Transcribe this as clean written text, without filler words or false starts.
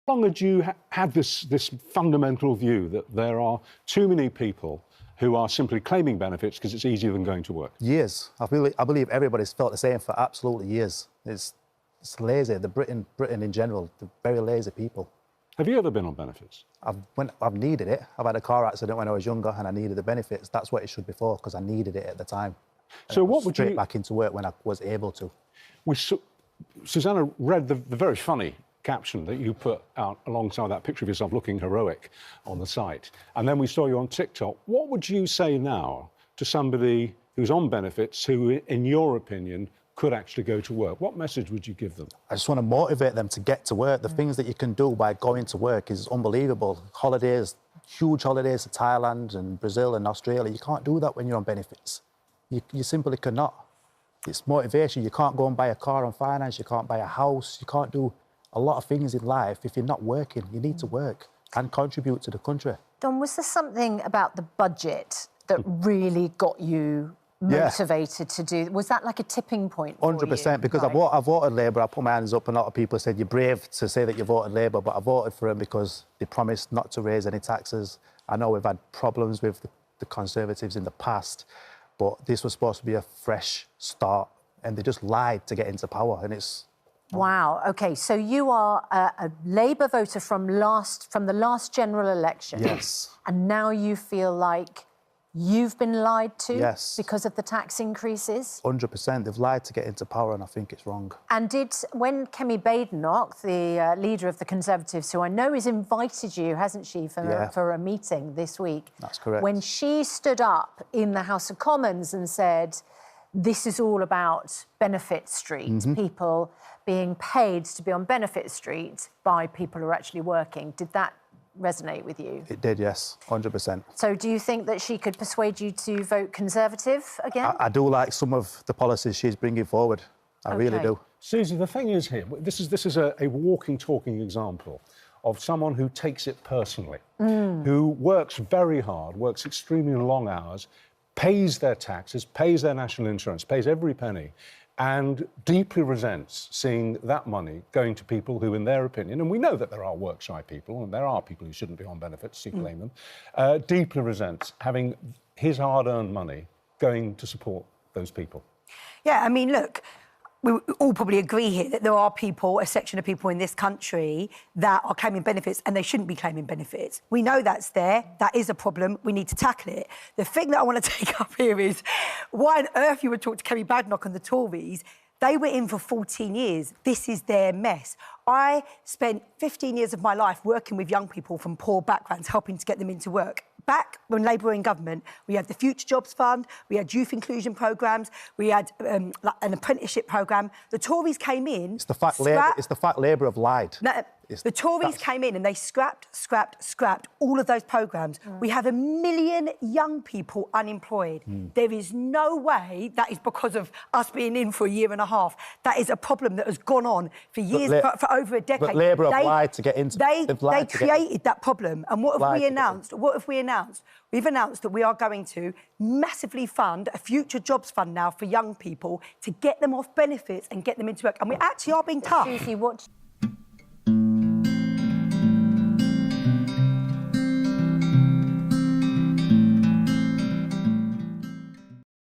How long had you had this fundamental view that there are too many people who are simply claiming benefits because it's easier than going to work? Years. I believe everybody's felt the same for absolutely years. It's lazy. Britain in general, they're very lazy people. Have you ever been on benefits? I've needed it. I've had a car accident when I was younger and I needed the benefits. That's what it should be for, because I needed it at the time. So what would you... Straight back into work when I was able to. Susanna read the very funny caption that you put out alongside that picture of yourself looking heroic on the site. And then we saw you on TikTok. What would you say now to somebody who's on benefits who, in your opinion, could actually go to work? What message would you give them? I just want to motivate them to get to work. The things that you can do by going to work is unbelievable. Holidays, huge holidays to Thailand and Brazil and Australia. You can't do that when you're on benefits. You simply cannot. It's motivation. You can't go and buy a car on finance. You can't buy a house. You can't do a lot of things in life if you're not working. You need to work and contribute to the country. Don, was there something about the budget that really got you motivated to do? Was that like a tipping point for 100%, you? because Right. I voted Labour. I put my hands up and a lot of people said you're brave to say that you voted Labour, but I voted for him because they promised not to raise any taxes. I know we've had problems with the Conservatives in the past, but this was supposed to be a fresh start and they just lied to get into power, and it's... Wow. OK, so you are a Labour voter from the last general election. Yes. And now you feel like you've been lied to? Yes. Because of the tax increases? 100%. They've lied to get into power, and I think it's wrong. And when Kemi Badenoch, the leader of the Conservatives, who I know has invited you, hasn't she, for a meeting this week? That's correct. When she stood up in the House of Commons and said, this is all about Benefit Street, people being paid to be on Benefit Street by people who are actually working, did that resonate with you? It did, yes, 100%. So do you think that she could persuade you to vote Conservative again? I do like some of the policies she's bringing forward. I really do. Susie, the thing is here, this is a walking, talking example of someone who takes it personally, who works very hard, works extremely long hours, pays their taxes, pays their national insurance, pays every penny, and deeply resents seeing that money going to people who, in their opinion, and we know that there are work-shy people and there are people who shouldn't be on benefits, to claim them, deeply resents having his hard-earned money going to support those people. Yeah, I mean, look, we all probably agree here that there are people, a section of people in this country that are claiming benefits and they shouldn't be claiming benefits. We know that's there. That is a problem. We need to tackle it. The thing that I want to take up here is why on earth you would talk to Kemi Badenoch and the Tories. They were in for 14 years. This is their mess. I spent 15 years of my life working with young people from poor backgrounds, helping to get them into work. Back when Labour were in government, we had the Future Jobs Fund, we had youth inclusion programmes, we had an apprenticeship programme. The Tories came in... It's the fact Labour have lied. No, the Tories came in and they scrapped all of those programmes. We have 1 million young people unemployed. There is no way that is because of us being in for a year and a half. That is a problem that has gone on for years, for over a decade. But Labour have lied to get into... They created that problem. And what have we announced? We've announced that we are going to massively fund a future jobs fund now for young people to get them off benefits and get them into work. And we actually are being tough. Susie, what...